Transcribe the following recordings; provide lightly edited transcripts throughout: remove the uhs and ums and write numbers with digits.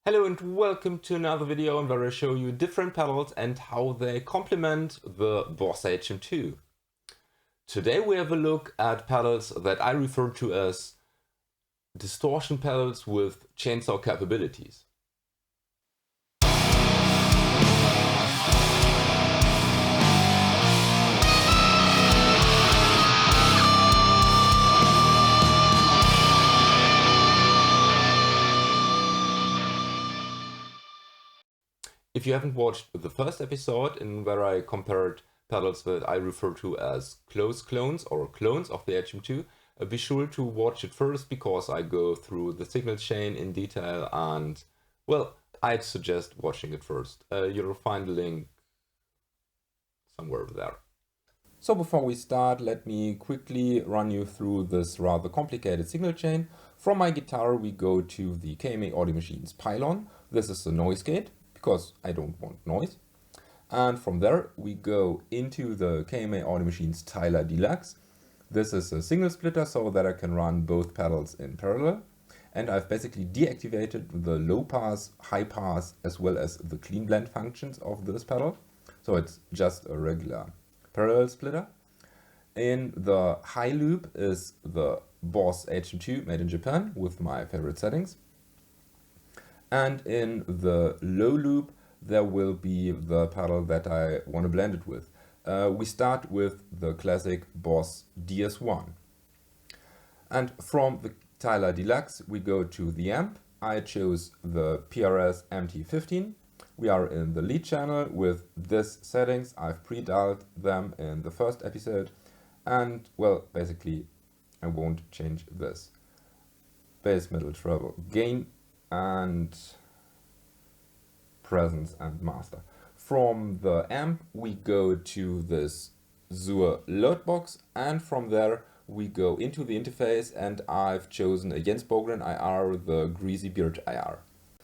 Hello and welcome to another video where I show you different pedals and how they complement the Boss HM-2. Today we have a look at pedals that I refer to as distortion pedals with chainsaw capabilities. If you haven't watched the first episode in where I compared pedals that I refer to as close clones or clones of the HM-2, be sure to watch it first because I go through the signal chain in detail and, well, I'd suggest watching it first. You'll find the link somewhere there. So before we start, let me quickly run you through this rather complicated signal chain. From my guitar we go to the KMA Audio Machine's pylon. This is the noise gate, because I don't want noise. And from there we go into the KMA Audio Machine's Tyler Deluxe. This is a single splitter so that I can run both pedals in parallel. And I've basically deactivated the low pass, high pass, as well as the clean blend functions of this pedal. So it's just a regular parallel splitter. In the high loop is the Boss HM-2 made in Japan with my favorite settings. And in the low loop, there will be the pedal that I want to blend it with. We start with the classic Boss DS1. And from the Tyler Deluxe, we go to the amp. I chose the PRS MT15. We are in the lead channel with this settings. I've pre-dialed them in the first episode. And, well, basically, I won't change this. Bass, middle, treble, gain, and presence and master. From the amp we go to this Zur load box, and from there we go into the interface, and I've chosen a Jens Bogren IR, the Greasy Beard IR.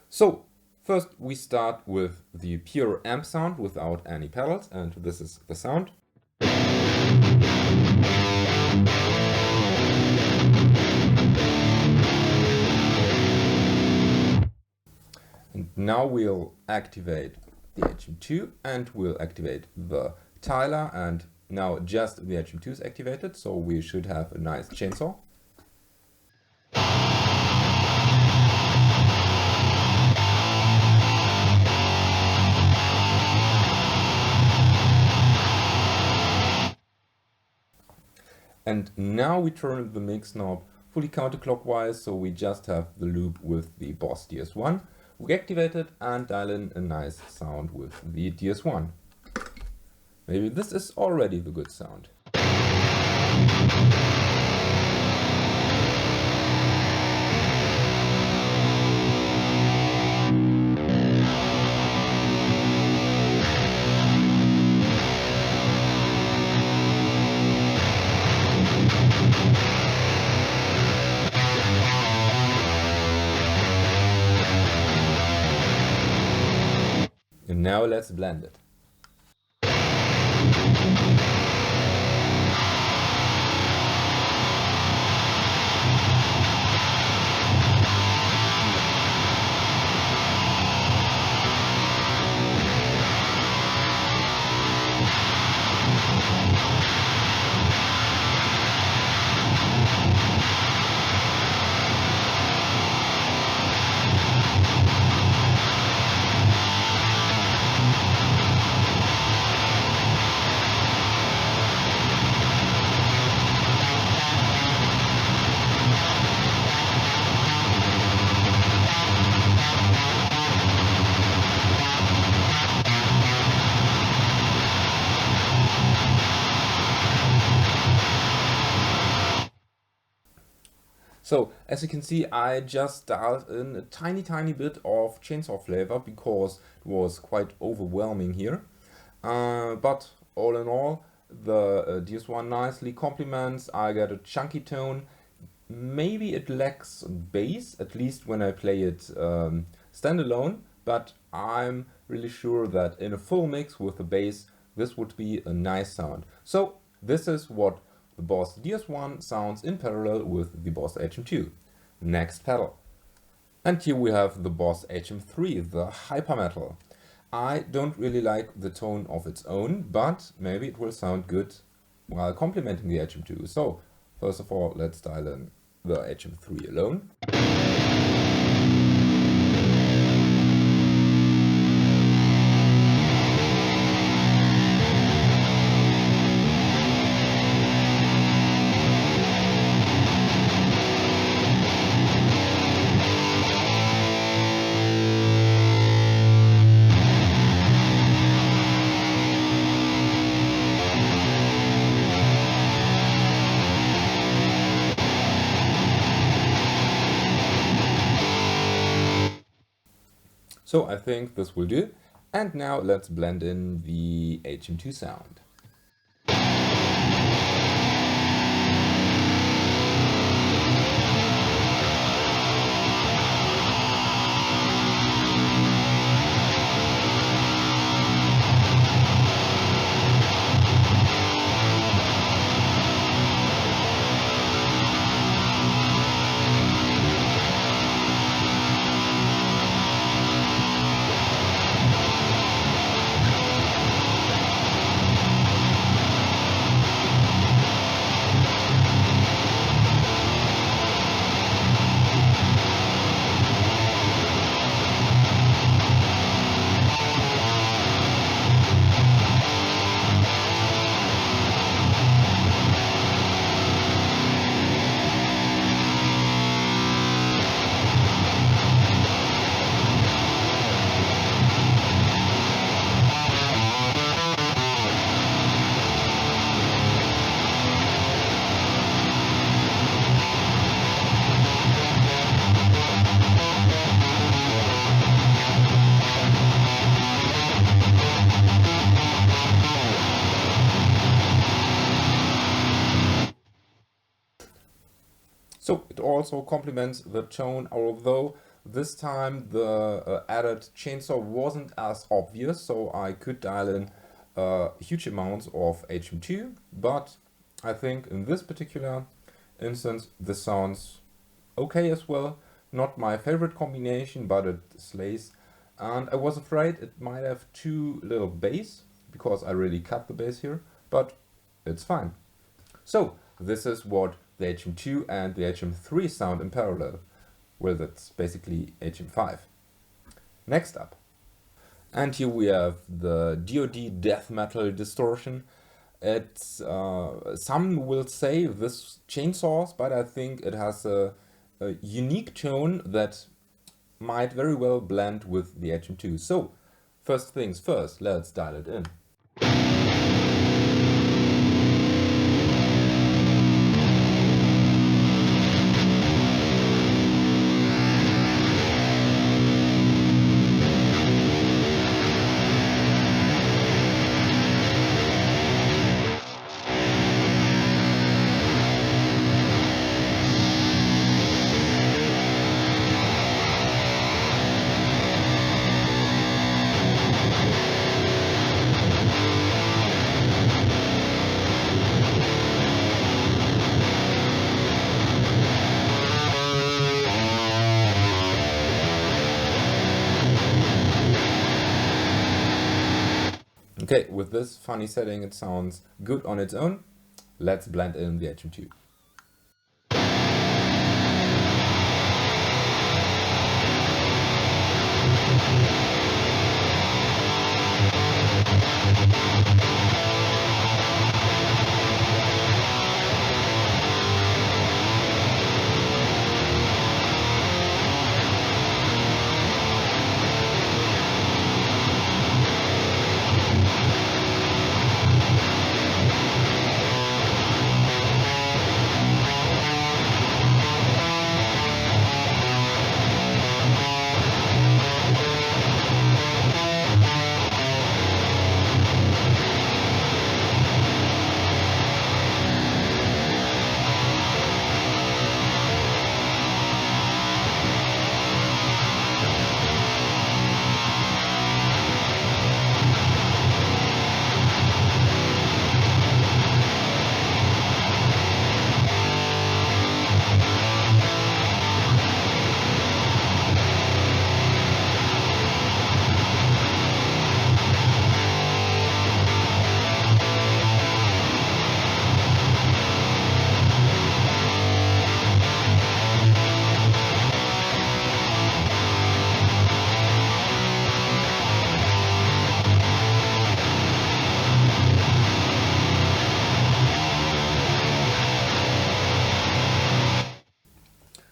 So first we start with the pure amp sound without any pedals, and this is the sound. And now we'll activate the HM-2 and we'll activate the Tyler, and now just the HM-2 is activated, so we should have a nice chainsaw. And now we turn the mix knob fully counterclockwise, so we just have the loop with the Boss DS1. We activate it and dial in a nice sound with the DS1. Maybe this is already the good sound. And now let's blend it. So, as you can see, I just dialed in a tiny bit of chainsaw flavor because it was quite overwhelming here. But all in all, the DS1 nicely complements. I get a chunky tone. Maybe it lacks bass, at least when I play it standalone, but I'm really sure that in a full mix with the bass, this would be a nice sound. So, this is what the Boss DS1 sounds in parallel with the Boss HM-2. Next pedal. And here we have the boss HM-3, the hyper metal. I don't really like the tone of its own, but maybe it will sound good while complementing the HM-2. So, first of all, let's dial in the HM-3 alone. So I think this will do. And now let's blend in the HM2 sound. So it also complements the tone, although this time the added chainsaw wasn't as obvious, so I could dial in huge amounts of HM2, but I think in this particular instance this sounds okay as well. Not my favorite combination, but it slays. And I was afraid it might have too little bass, because I really cut the bass here, but it's fine. So this is what the HM2 and the HM3 sound in parallel. Well, that's basically HM5. Next up. And here we have the DoD death metal distortion. It's some will say this chainsaws, but I think it has a unique tone that might very well blend with the HM2. So first things first, let's dial it in. Okay, with this funny setting it sounds good on its own. Let's blend in the HM2.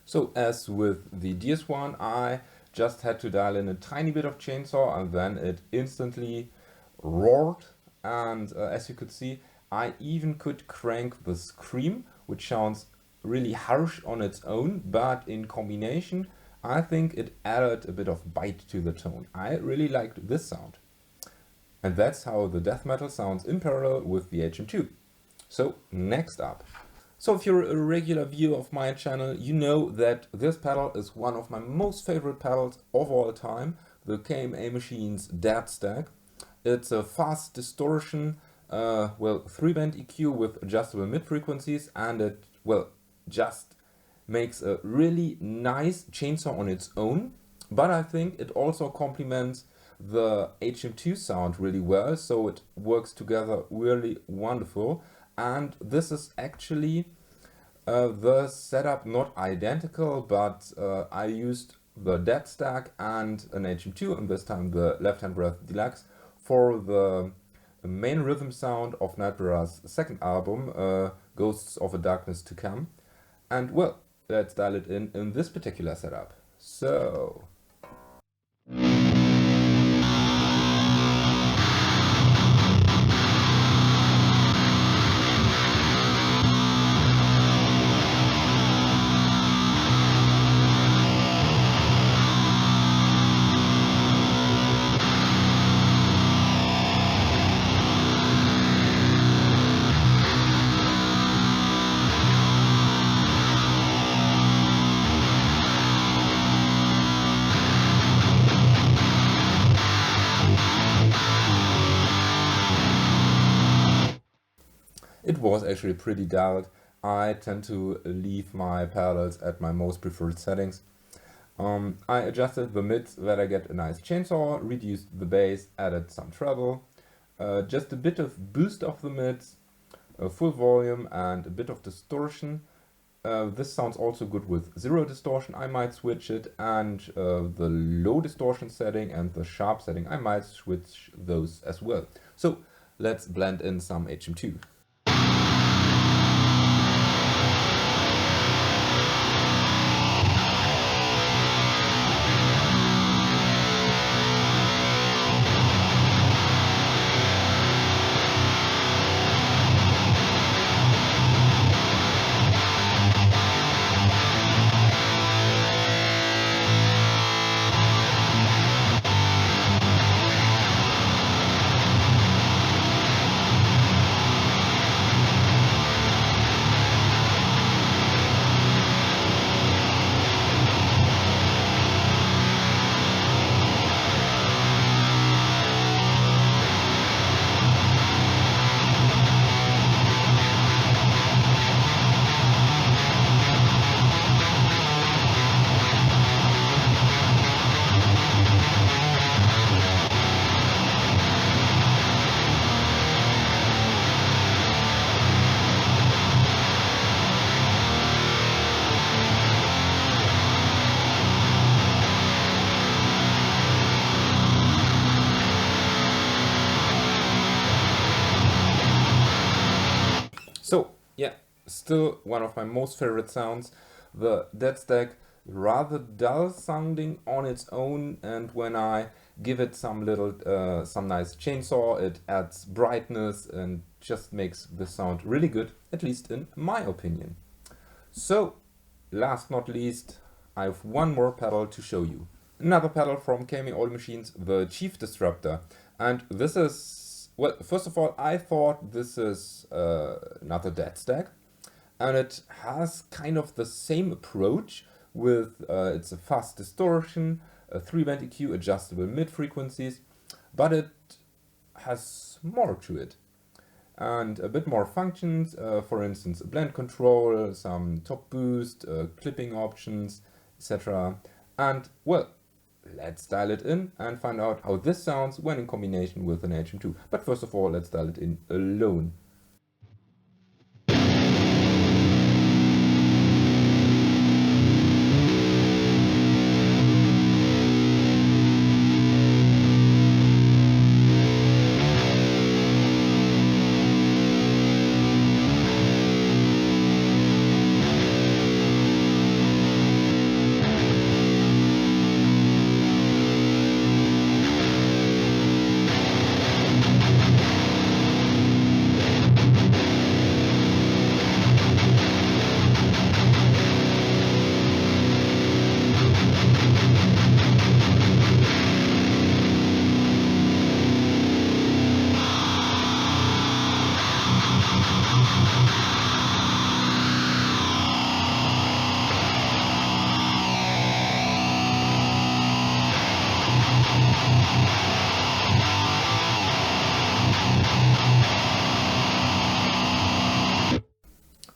So as with the DS1, I just had to dial in a tiny bit of chainsaw and then it instantly roared. And as you could see, I even could crank the scream, which sounds really harsh on its own, but in combination, I think it added a bit of bite to the tone. I really liked this sound. And that's how the death metal sounds in parallel with the HM-2. So next up. So if you're a regular viewer of my channel, you know that this pedal is one of my most favorite pedals of all time, the KMA Machine's Deadstack. It's a fast distortion, 3-band EQ with adjustable mid-frequencies, and it, just makes a really nice chainsaw on its own, but I think it also complements the HM-2 sound really well, so it works together really wonderful. And this is actually the setup, not identical, but I used the Deadstack and an HM-2, and this time the Left Hand Breath Deluxe, for the main rhythm sound of Nightbearer's second album, Ghosts of a Darkness to Come. And well, let's dial it in this particular setup. So... it was actually pretty dialed. I tend to leave my pedals at my most preferred settings. I adjusted the mids that I get a nice chainsaw, reduced the bass, added some treble, just a bit of boost of the mids, full volume and a bit of distortion. This sounds also good with zero distortion, I might switch it, and the low distortion setting and the sharp setting, I might switch those as well. So let's blend in some HM-2. So yeah, still one of my most favorite sounds. The Deadstack, rather dull sounding on its own, and when I give it some nice chainsaw, it adds brightness and just makes the sound really good, at least in my opinion. So last not least, I have one more pedal to show you. Another pedal from KMA Audio Machines, the Chief Disruptor. And this is, well, first of all, I thought this is another Deadstack. And it has kind of the same approach with it's a fast distortion, a 3-band EQ, adjustable mid-frequencies, but it has more to it. And a bit more functions, for instance, a blend control, some top boost, clipping options, etc. And, well, let's dial it in and find out how this sounds when in combination with an HM-2. But first of all, let's dial it in alone.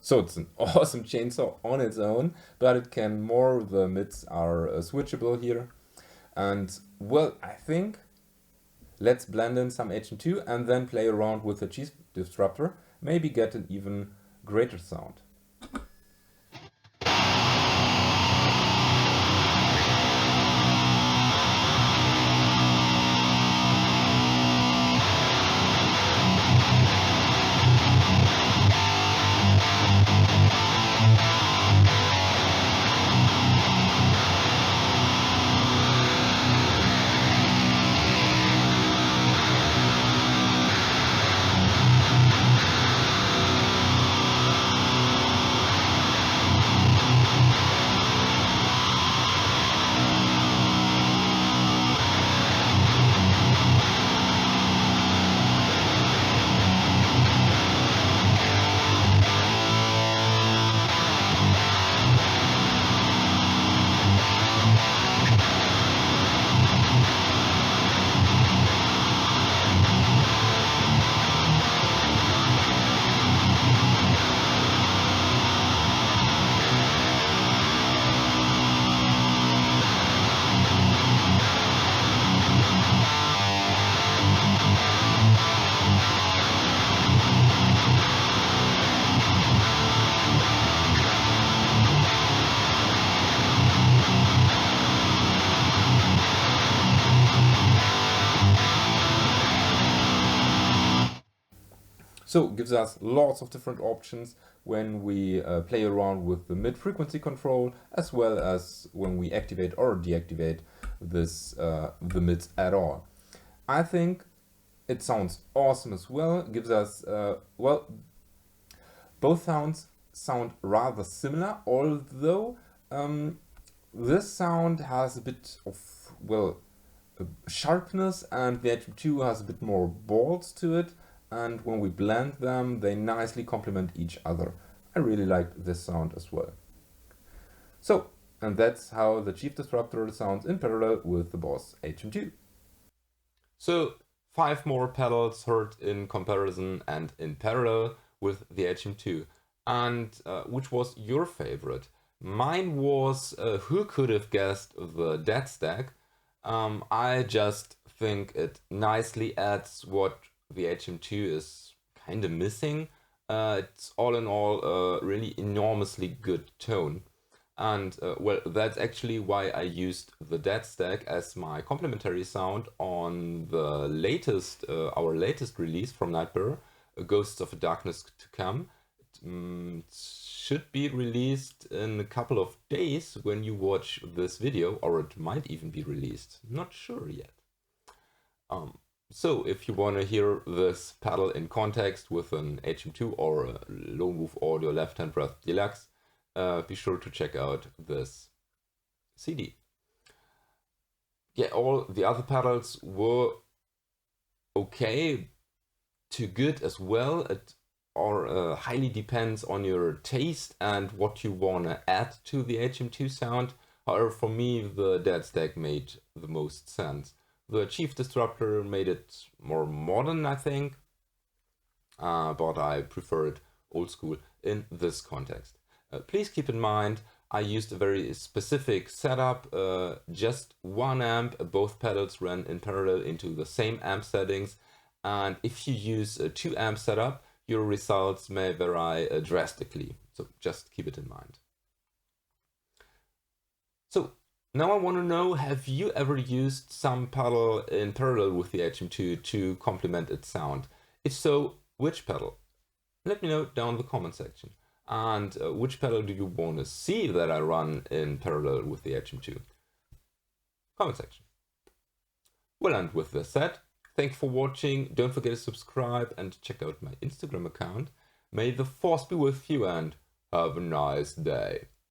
So it's an awesome chainsaw on its own, but it can more. The mids are switchable here. And well, I think let's blend in some HM2 and then play around with the Chief Disruptor, maybe get an even greater sound. So it gives us lots of different options when we play around with the mid-frequency control, as well as when we activate or deactivate this the mids at all. I think it sounds awesome as well. It gives us well, both sounds sound rather similar, although this sound has a bit of, well, sharpness, and the HM2 has a bit more balls to it. And when we blend them, they nicely complement each other. I really like this sound as well. So, and that's how the Chief Disruptor sounds in parallel with the Boss HM2. So, 5 more pedals heard in comparison and in parallel with the HM2. And which was your favorite? Mine was, who could have guessed, the Deadstack. I just think it nicely adds what the HM2 is kind of missing. It's all in all a really enormously good tone. And well, that's actually why I used the Deadstack as my complementary sound on the latest, our latest release from Nightbearer, Ghosts of a Darkness to Come. It should be released in a couple of days when you watch this video, or it might even be released. Not sure yet. So if you want to hear this pedal in context with an HM2 or a Lone Wolf Audio Left Hand Breath Deluxe, be sure to check out this CD. Yeah, all the other pedals were okay to good as well. It highly depends on your taste and what you want to add to the HM2 sound. However, for me, the Deadstack made the most sense. The Chief Disruptor made it more modern, I think, but I prefer it old school in this context. Please keep in mind, I used a very specific setup, just one amp, both pedals ran in parallel into the same amp settings, and if you use a 2 amp setup, your results may vary drastically, so just keep it in mind. So, now I want to know, have you ever used some pedal in parallel with the HM2 to complement its sound? If so, which pedal? Let me know down in the comment section. And which pedal do you want to see that I run in parallel with the HM2? Comment section. Well, and with this said, thank you for watching. Don't forget to subscribe and check out my Instagram account. May the force be with you and have a nice day.